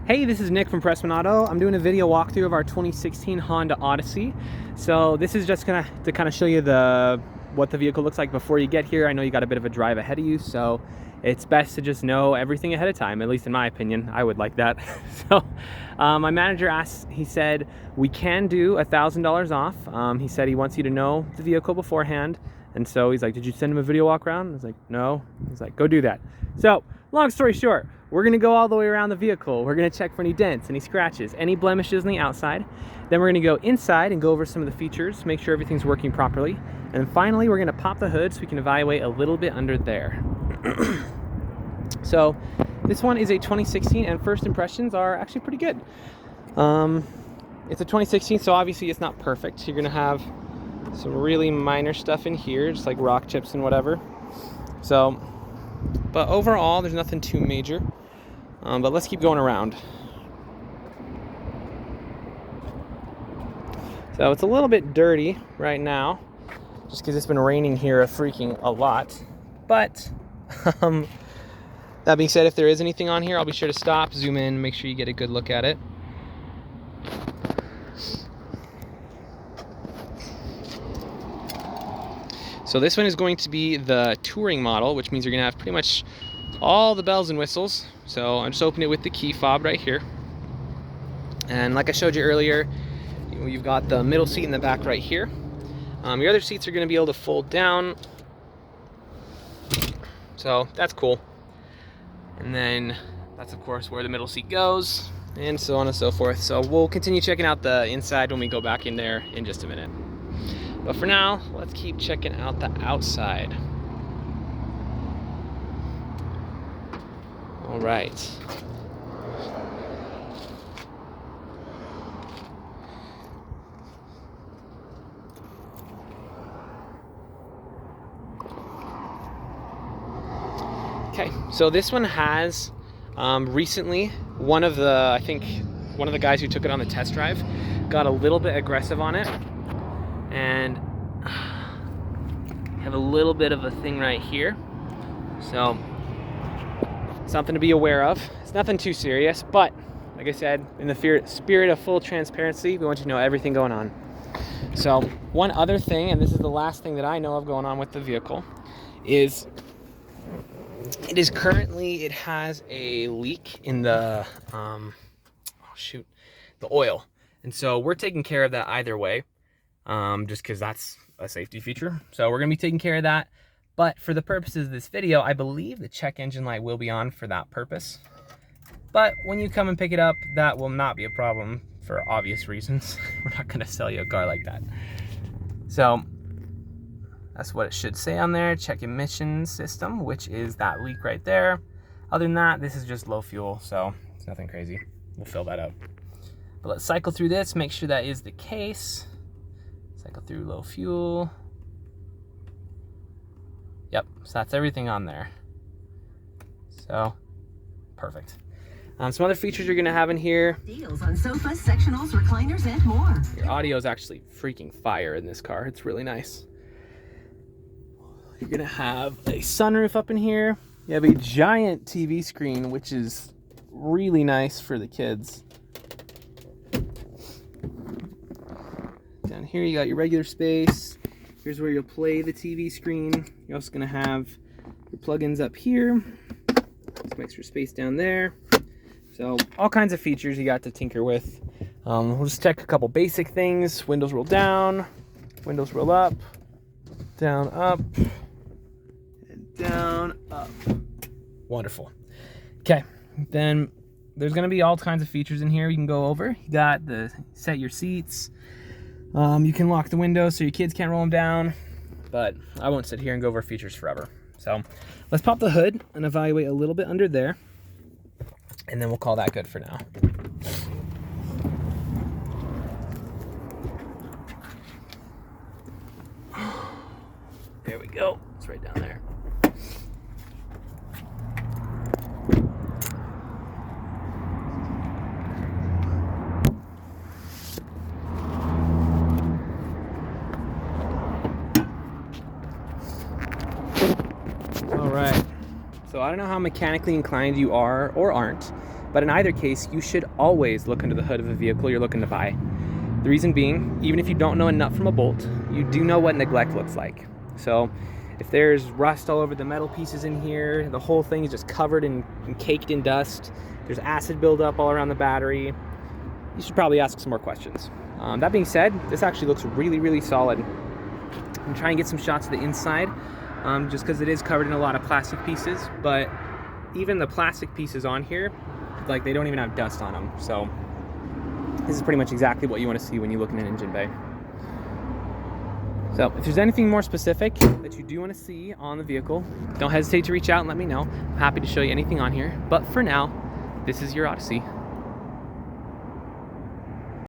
Hey, this is Nick from Prestman Auto. I'm doing a video walkthrough of our 2016 Honda Odyssey. So this is just to kind of show you what the vehicle looks like before you get here. I know you got a bit of a drive ahead of you, so it's best to just know everything ahead of time, at least in my opinion. I would like that. So my manager asked, he said, we can do $1,000 off. He said he wants you to know the vehicle beforehand. And so he's like, did you send him a video walk around? I was like, no. He's like, go do that. So long story short, we're gonna go all the way around the vehicle. We're gonna check for any dents, any scratches, any blemishes on the outside. Then we're gonna go inside and go over some of the features, make sure everything's working properly. And then finally, we're gonna pop the hood so we can evaluate a little bit under there. So this one is a 2016 and first impressions are actually pretty good. It's a 2016, so obviously it's not perfect. You're gonna have some really minor stuff in here, just like rock chips and whatever. So, but overall, there's nothing too major. But let's keep going around. So it's a little bit dirty right now, just because it's been raining here a lot. But that being said, if there is anything on here, I'll be sure to stop, zoom in, make sure you get a good look at it. So this one is going to be the touring model, which means you're going to have pretty much all the bells and whistles. So I'm just opening it with the key fob right here. And like I showed you earlier, you've got the middle seat in the back right here. Your other seats are going to be able to fold down. So that's cool. And then that's of course where the middle seat goes, and so on and so forth. So we'll continue checking out the inside when we go back in there in just a minute. But for now, let's keep checking out the outside. All right. Okay, so this one has recently one of the guys who took it on the test drive got a little bit aggressive on it, and have a little bit of a thing right here. So something to be aware of. It's nothing too serious, but like I said, in the spirit of full transparency, we want you to know everything going on. So one other thing, and this is the last thing that I know of going on with the vehicle, is it has a leak in the the oil. And so we're taking care of that either way, just because that's a safety feature. So we're gonna be taking care of that. But for the purposes of this video, I believe the check engine light will be on for that purpose. But when you come and pick it up, that will not be a problem for obvious reasons. We're not gonna sell you a car like that. So that's what it should say on there. Check emission system, which is that leak right there. Other than that, this is just low fuel, so it's nothing crazy. We'll fill that up. But let's cycle through this, make sure that is the case. Cycle through low fuel. Yep, so that's everything on there. So, perfect. Some other features you're gonna have in here. Deals on sofas, sectionals, recliners, and more. Your audio is actually freaking fire in this car. It's really nice. You're gonna have a sunroof up in here. You have a giant TV screen, which is really nice for the kids. Down here you got your regular space. Here's where you'll play the TV screen. You're also gonna have your plugins up here. Some extra space down there. So all kinds of features you got to tinker with. We'll just check a couple basic things. Windows roll down, windows roll up, down, up, and down, up. Wonderful. Okay, then there's gonna be all kinds of features in here you can go over. You got the set your seats. You can lock the windows so your kids can't roll them down, but I won't sit here and go over features forever. So let's pop the hood and evaluate a little bit under there, and then we'll call that good for now. There we go. It's right down there. All right. So I don't know how mechanically inclined you are or aren't, But in either case, you should always look under the hood of a vehicle you're looking to buy. The reason being, even if you don't know a nut from a bolt, you do know what neglect looks like. So if there's rust all over the metal pieces in here, the whole thing is just covered and caked in dust, there's acid buildup all around the battery, you should probably ask some more questions. That being said, this actually looks really, really solid. I'm gonna try and get some shots of the inside, just because it is covered in a lot of plastic pieces, but even the plastic pieces on here, like, they don't even have dust on them. So this is pretty much exactly what you want to see when you look in an engine bay. So if there's anything more specific that you do want to see on the vehicle, don't hesitate to reach out and let me know. I'm happy to show you anything on here. But for now, this is your Odyssey.